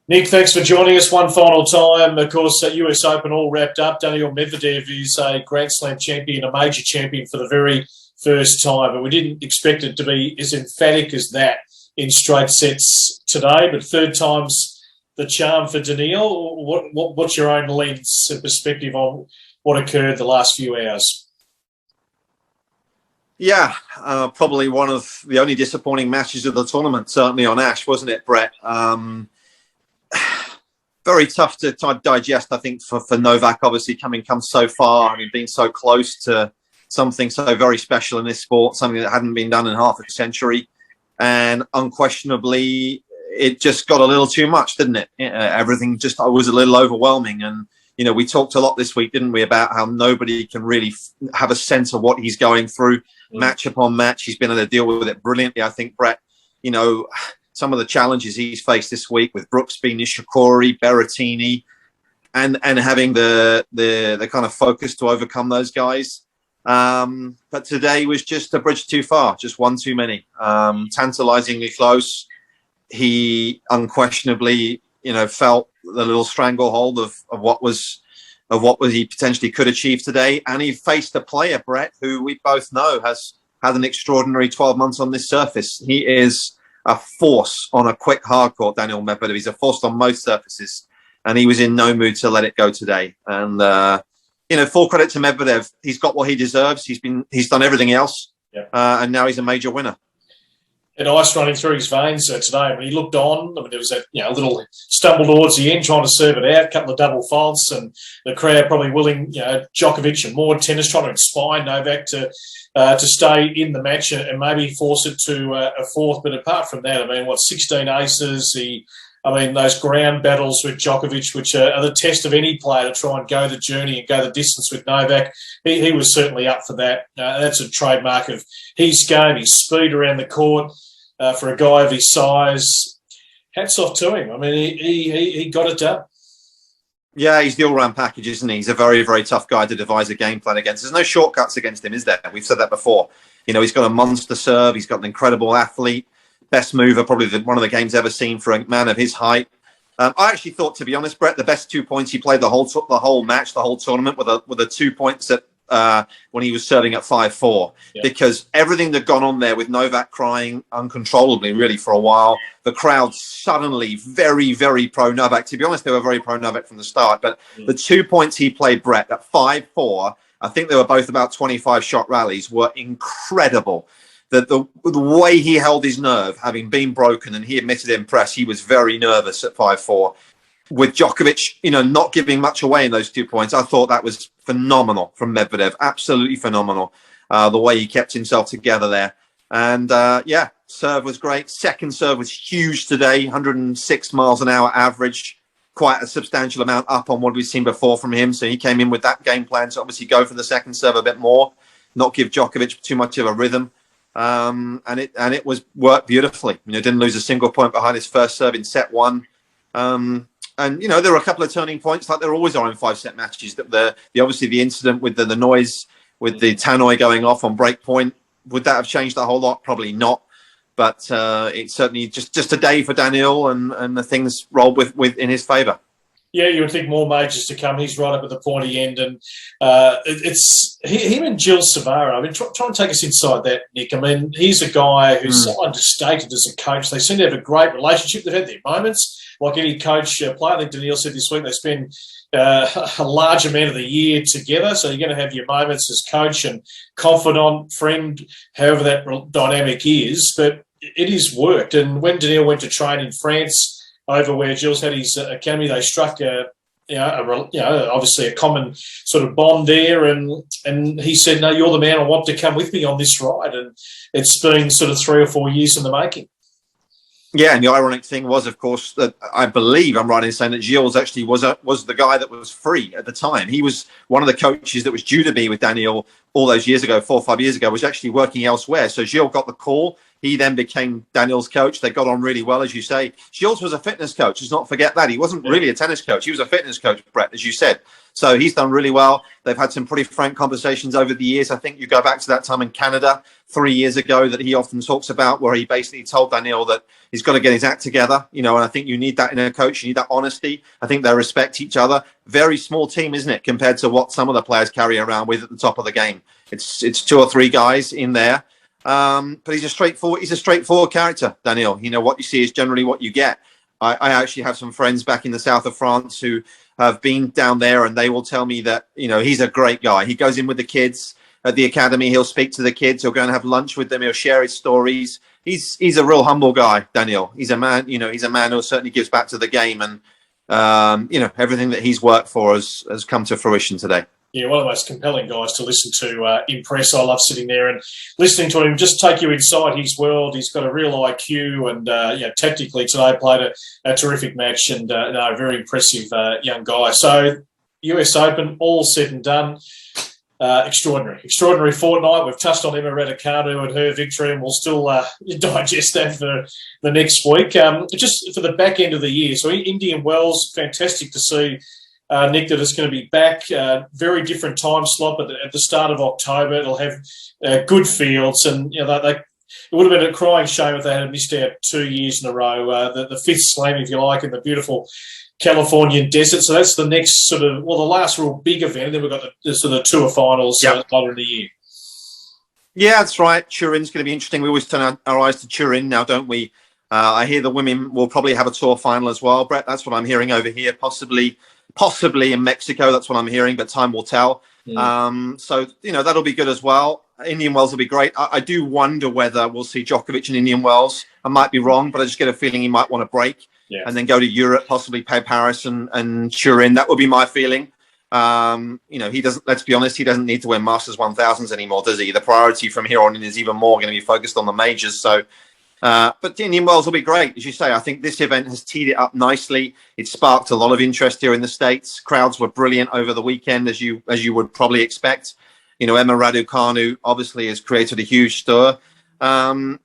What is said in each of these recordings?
Nick, thanks for joining us one final time. Of course, US Open all wrapped up. Daniil Medvedev is a Grand Slam champion, a major champion for the very first time. And we didn't expect it to be as emphatic as that in straight sets today. But third time's the charm for Daniil. What's your own lens and perspective on what occurred the last few hours? Yeah, probably one of the only disappointing matches of the tournament, certainly on Ash, wasn't it, Brett? Very tough to digest, I think, for Novak, obviously, come so far. I mean, being so close to something so very special in this sport, something that hadn't been done in half a century. And unquestionably, it just got a little too much, didn't it? Everything just was a little overwhelming. And, you know, we talked a lot this week, didn't we, about how nobody can really have a sense of what he's going through match upon match. He's been able to deal with it brilliantly, I think, Brett. You know, some of the challenges he's faced this week with Brooksby, Nishikori, Berrettini, and having the kind of focus to overcome those guys. But today was just a bridge too far, just one too many. Tantalizingly close. He unquestionably, you know, felt the little stranglehold of what he potentially could achieve today. And he faced a player, Brett, who we both know has had an extraordinary 12 months on this surface. He is a force on a quick hard court, Daniil Medvedev. He's a force on most surfaces, and he was in no mood to let it go today. And you know, full credit to Medvedev. He's got what he deserves. He's done everything else, and now he's a major winner. And ice running through his veins today. When he looked on, I mean, there was a little stumble towards the end, trying to serve it out, a couple of double faults, and the crowd probably willing, Djokovic and more tennis, trying to inspire Novak to stay in the match and maybe force it to a fourth. But apart from that, I mean, 16 aces? Those ground battles with Djokovic, which are the test of any player to try and go the journey and go the distance with Novak. He was certainly up for that. That's a trademark of his game, his speed around the court. For a guy of his size, hats off to him. I mean, he got it done. Yeah, he's the all-round package, isn't he? He's a very, very tough guy to devise a game plan against. There's no shortcuts against him, is there? We've said that before. You know, he's got a monster serve. He's got an incredible athlete. Best mover, probably one of the games ever seen for a man of his height. I actually thought, to be honest, Brett, the best 2 points he played the whole match, the whole tournament, were the 2 points that when he was serving at 5-4, because everything that gone on there with Novak crying uncontrollably, really, for a while, the crowd suddenly very, very pro Novak. To be honest, they were very pro Novak from the start. But the 2 points he played, Brett, at 5-4, I think they were both about 25 shot rallies, were incredible. The way he held his nerve, having been broken, and he admitted in press he was very nervous at 5-4. With Djokovic, you know, not giving much away in those 2 points, I thought that was phenomenal from Medvedev. Absolutely phenomenal. The way he kept himself together there. And, serve was great. Second serve was huge today, 106 miles an hour average. Quite a substantial amount up on what we've seen before from him. So he came in with that game plan to obviously go for the second serve a bit more, not give Djokovic too much of a rhythm. And it was worked beautifully. You know, didn't lose a single point behind his first serve in set one. And, you know, there were a couple of turning points, like there always are in 5-set matches. Obviously the incident with the noise, with the tannoy going off on break point, would that have changed a whole lot? Probably not. But it's certainly just a day for Daniil, and the things rolled with in his favour. Yeah, you would think more majors to come. He's right up at the pointy end, and it's him and Gil Savara. I mean, try and take us inside that, Nick. I mean, he's a guy who's so understated as a coach. They seem to have a great relationship. They've had their moments, like any coach player. I think Daniil said this week they spend a large amount of the year together. So you're going to have your moments as coach and confidant, friend, however that dynamic is. But it has worked. And when Daniil went to train in France, over where Gilles had his academy, they struck obviously a common sort of bond there, and he said, "No, you're the man I want to come with me on this ride." And it's been sort of 3 or 4 years in the making. Yeah, and the ironic thing was, of course, that I believe I'm right in saying that Gilles actually was the guy that was free at the time. He was one of the coaches that was due to be with Daniil all those years ago, 4 or 5 years ago, was actually working elsewhere. So Gilles got the call. He then became Daniil's coach. They got on really well, as you say. Gilles was a fitness coach. Let's not forget that. He wasn't really a tennis coach. He was a fitness coach, Brett, as you said. So he's done really well. They've had some pretty frank conversations over the years. I think you go back to that time in Canada 3 years ago that he often talks about, where he basically told Daniil that he's got to get his act together. And I think you need that in a coach. You need that honesty. I think they respect each other. Very small team, isn't it, compared to what some of the players carry around with at the top of the game. It's 2 or 3 guys in there. But he's a straightforward character, Daniil. What you see is generally what you get. I actually have some friends back in the south of France who have been down there, and they will tell me that, he's a great guy. He goes in with the kids at the academy. He'll speak to the kids. He'll go and have lunch with them. He'll share his stories. He's a real humble guy, Daniil. He's a man, he's a man who certainly gives back to the game. And, everything that he's worked for has come to fruition today. Yeah, one of the most compelling guys to listen to in press. I love sitting there and listening to him, just take you inside his world. He's got a real IQ and, tactically today played a terrific match and a very impressive young guy. So US Open, all said and done. Extraordinary fortnight. We've touched on Emma Raducanu and her victory, and we'll still digest that for the next week. Just for the back end of the year, so Indian Wells, fantastic to see, Nick, that it's going to be back. Very different time slot, but at the start of October, it'll have good fields, and it would have been a crying shame if they had missed out 2 years in a row. The fifth slam, if you like, in the beautiful Californian desert. So that's the next the last real big event. And then we've got the sort of tour finals later in the year. Yeah, that's right. Turin's going to be interesting. We always turn our eyes to Turin now, don't we? I hear the women will probably have a tour final as well, Brett. That's what I'm hearing over here. Possibly in Mexico. That's what I'm hearing, but time will tell. So, that'll be good as well. Indian Wells will be great. I do wonder whether we'll see Djokovic in Indian Wells. I might be wrong, but I just get a feeling he might want to break and then go to Europe, possibly play Paris and Turin. That would be my feeling. He doesn't, let's be honest, he doesn't need to win Masters 1000s anymore, does he? The priority from here on in is even more going to be focused on the majors. So, but Indian Wells will be great. As you say, I think this event has teed it up nicely. It sparked a lot of interest here in the States. Crowds were brilliant over the weekend, as you would probably expect. Emma Raducanu obviously has created a huge stir. I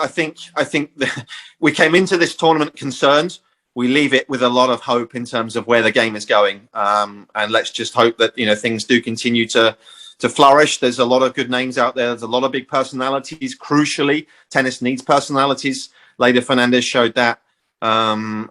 think that we came into this tournament concerned. We leave it with a lot of hope in terms of where the game is going. And let's just hope that, things do continue to flourish. There's a lot of good names out there. There's a lot of big personalities. Crucially, tennis needs personalities. Leda Fernandez showed that. And,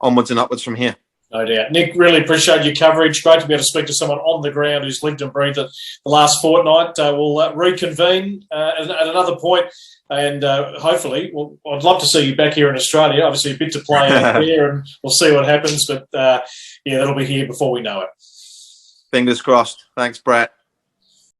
onwards and upwards from here. No doubt. Nick, really appreciate your coverage. Great to be able to speak to someone on the ground who's lived and breathed it the last fortnight. We'll reconvene at another point, and hopefully, I'd love to see you back here in Australia. Obviously, a bit to play out there, and we'll see what happens. But, that'll be here before we know it. Fingers crossed. Thanks, Brett.